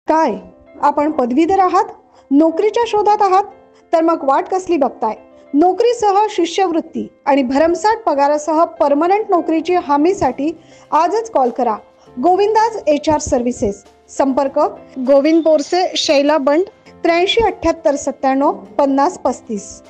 काय आपण पदवीधर आहात, नोकरीच्या शोधात आहात? तर मग वाट कसली बघताय? नोकरीसह शिष्यवृत्ती आणि भरमसाठ पगारासह परमनंट नोकरीची हमीसाठी आजच कॉल करा. Govinda's HR services. संपर्क गोविंद बोरसे, शैला बंड, 837897 5035.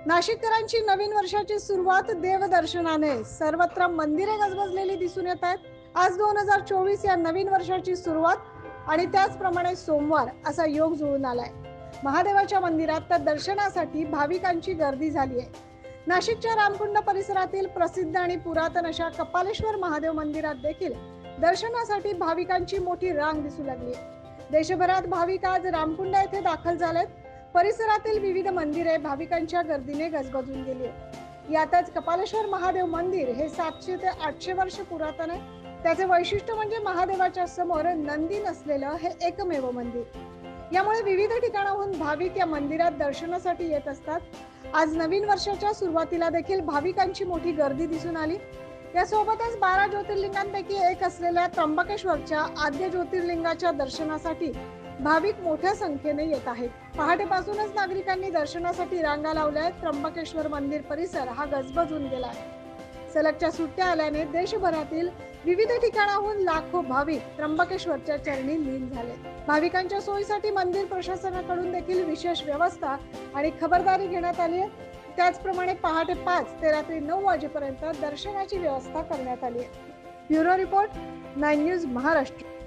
नाशिककरांची नवीन वर्षाची सुरुवात देवदर्शनाने. सर्वत्र मंदिरे गजबजलेली दिसून येत आहेत. आज 2024 या नवीन वर्षाची सुरुवात आणि त्याचप्रमाणे सोमवार असा योग जुळून आलाय. महादेवाच्या मंदिरात तर दर्शनासाठी भाविकांची गर्दी झाली आहे. नाशिकच्या रामकुंड परिसरातील प्रसिद्ध आणि पुरातन अशा कपालेश्वर महादेव मंदिरात देखील दर्शनासाठी भाविकांची मोठी रांग दिसू लागली आहे. देशभरात भाविक आज रामकुंड येथे दाखल झालेत. परिसरातील विविध मंदिरे भाविकांच्या गर्दीने गजबजून गेली आहे. यातच कपालेश्वर महादेव मंदिर हे 700 ते 800 वर्ष पुरातन आहे. त्याचे वैशिष्ट्य म्हणजे महादेवाच्या समोर नंदी नसलेलं हे एकमेव मंदिर. यामुळे विविध ठिकाणाहून भाविक या मंदिरात दर्शनासाठी येत असतात. आज नवीन वर्षाच्या सुरुवातीला देखील भाविकांची मोठी गर्दी दिसून आली. यासोबतच 12 ज्योतिर्लिंगांपैकी एक असलेल्या त्र्यंबकेश्वरच्या आद्य ज्योतिर्लिंगाच्या दर्शनासाठी भाविक मोठ्या संख्येने येत आहेत. पहाटेपासूनच नागरिकांनी दर्शनासाठी रांगा लावल्या आहेत. त्र्यंबकेश्वर मंदिर परिसर हा गजबजून गेला. सलगच्या सुट्ट्या आल्याने देशभरातील विविध ठिकाणाहून लाखो भाविक त्र्यंबकेश्वरच्या चरणी लीन झाले. भाविकांच्या सोयीसाठी मंदिर प्रशासनाकडून देखील विशेष व्यवस्था आणि खबरदारी घेण्यात आली आहे. त्याचप्रमाणे पहाटे 5 ते रात्री 9 वाजेपर्यंत दर्शनाची व्यवस्था करण्यात आली आहे. Bureau report, 9 news Maharashtra.